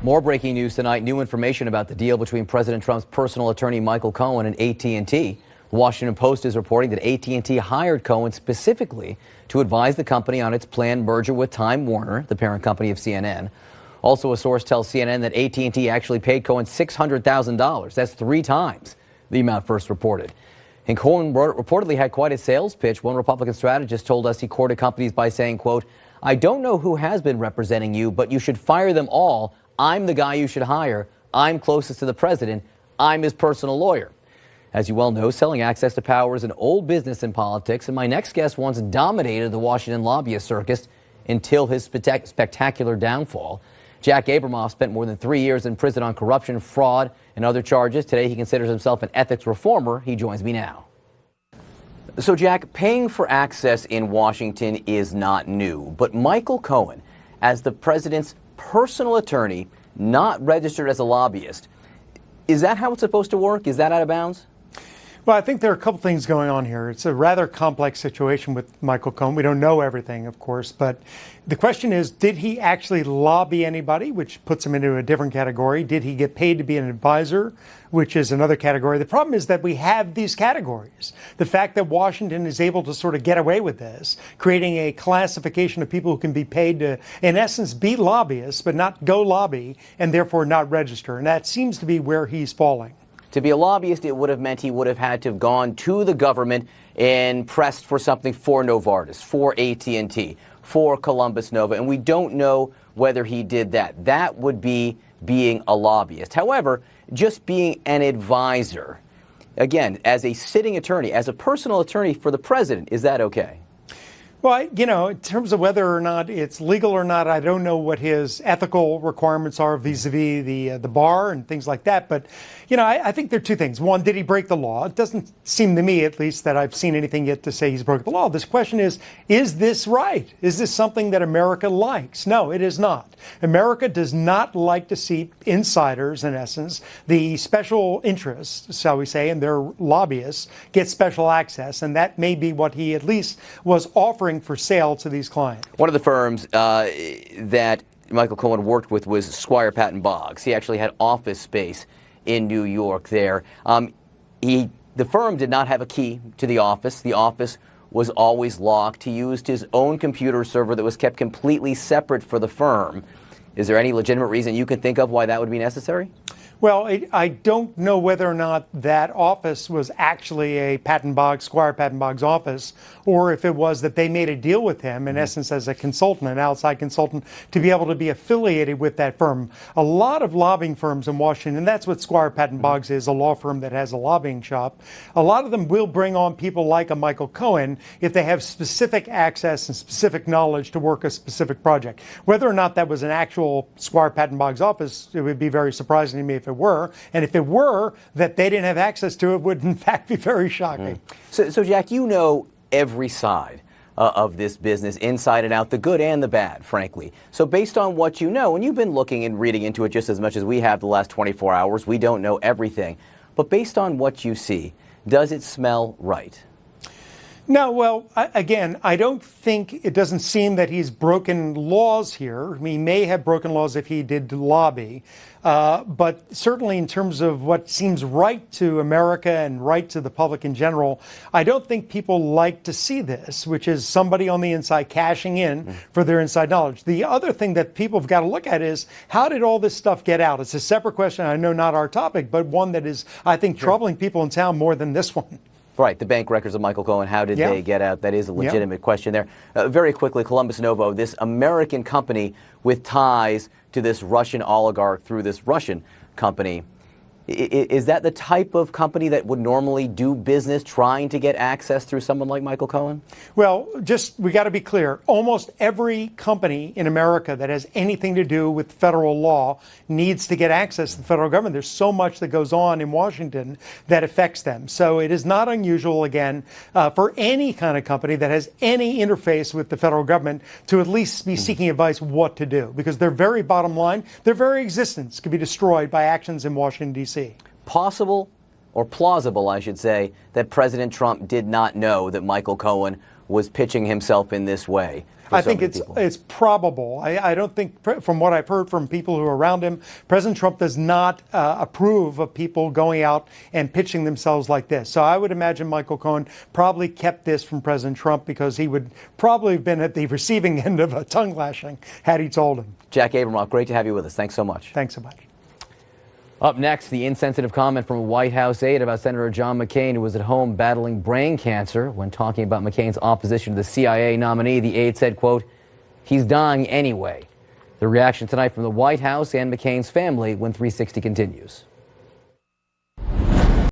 More breaking news tonight. New information about the deal between President Trump's personal attorney Michael Cohen and AT&T. The Washington Post is reporting that AT&T hired Cohen specifically to advise the company on its planned merger with Time Warner, the parent company of CNN. Also, a source tells CNN that AT&T actually paid Cohen $600,000. That's 3 times the amount first reported. And Cohen reportedly had quite a sales pitch. One Republican strategist told us he courted companies by saying, quote, "I don't know who has been representing you, but you should fire them all. I'm the guy you should hire. I'm closest to the president. I'm his personal lawyer." As you well know, selling access to power is an old business in politics, and my next guest once dominated the Washington lobbyist circus until his spectacular downfall. Jack Abramoff spent more than 3 years in prison on corruption, fraud, and other charges. Today, he considers himself an ethics reformer. He joins me now. So, Jack, paying for access in Washington is not new, but Michael Cohen, as the president's personal attorney, not registered as a lobbyist, is that how it's supposed to work? Is that out of bounds? Well, I think there are a couple things going on here. It's a rather complex situation with Michael Cohen. We don't know everything, of course, but the question is, did he actually lobby anybody, which puts him into a different category? Did he get paid to be an advisor, which is another category? The problem is that we have these categories. The fact that Washington is able to sort of get away with this, creating a classification of people who can be paid to, in essence, be lobbyists, but not go lobby, and therefore not register. And that seems to be where he's falling. To be a lobbyist, it would have meant he would have had to have gone to the government and pressed for something for Novartis, for AT&T, for Columbus Nova, and we don't know whether he did that. That would be being a lobbyist. However, just being an advisor, again, as a sitting attorney, as a personal attorney for the president, is that okay? Well, you know, in terms of whether or not it's legal or not, I don't know what his ethical requirements are vis-a-vis the bar and things like that. But, you know, I think there are 2 things. One, did he break the law? It doesn't seem to me, at least, that I've seen anything yet to say he's broken the law. This question is this right? Is this something that America likes? No, it is not. America does not like to see insiders, in essence, the special interests, shall we say, and their lobbyists get special access. And that may be what he at least was offering for sale to these clients. One of the firms that Michael Cohen worked with was Squire Patton Boggs. He actually had office space in New York there. The firm did not have a key to the office. The office was always locked. He used his own computer server that was kept completely separate for the firm. Is there any legitimate reason you can think of why that would be necessary? Well, I don't know whether or not that office was actually a Squire Patton Boggs office, or if it was that they made a deal with him, in essence, as a consultant, an outside consultant, to be able to be affiliated with that firm. A lot of lobbying firms in Washington, and that's what Squire Patton Boggs is, a law firm that has a lobbying shop. A lot of them will bring on people like a Michael Cohen if they have specific access and specific knowledge to work a specific project. Whether or not that was an actual Squire Patton Boggs office, it would be very surprising to me if it were. And if it were, that they didn't have access to it would in fact be very shocking. So Jack, you know every side of this business, inside and out, the good and the bad, frankly. So based on what you know, and you've been looking and reading into it just as much as we have the last 24 hours, we don't know everything. But based on what you see, does it smell right? No, well, again, I don't think, it doesn't seem that he's broken laws here. I mean, he may have broken laws if he did lobby. But certainly in terms of what seems right to America and right to the public in general, I don't think people like to see this, which is somebody on the inside cashing in for their inside knowledge. The other thing that people have got to look at is, how did all this stuff get out? It's a separate question. I know not our topic, but one that is, I think, troubling people in town more than this one. Right, the bank records of Michael Cohen, how did they get out? That is a legitimate question there. Very quickly, Columbus Novo, this American company with ties to this Russian oligarch through this Russian company. Is that the type of company that would normally do business trying to get access through someone like Michael Cohen? Well, we got to be clear. Almost every company in America that has anything to do with federal law needs to get access to the federal government. There's so much that goes on in Washington that affects them. So it is not unusual, again, for any kind of company that has any interface with the federal government to at least be seeking advice what to do, because their very bottom line, their very existence could be destroyed by actions in Washington, D.C. Possible, or plausible, I should say, that President Trump did not know that Michael Cohen was pitching himself in this way I think it's probable. I don't think, from what I've heard from people who are around him, President Trump does not approve of people going out and pitching themselves like this. So I would imagine Michael Cohen probably kept this from President Trump because he would probably have been at the receiving end of a tongue lashing had he told him. Jack Abramoff, great to have you with us. Thanks so much. Thanks so much. Up next, the insensitive comment from a White House aide about Senator John McCain, who was at home battling brain cancer. When talking about McCain's opposition to the CIA nominee, the aide said, quote, "He's dying anyway." The reaction tonight from the White House and McCain's family when 360 continues.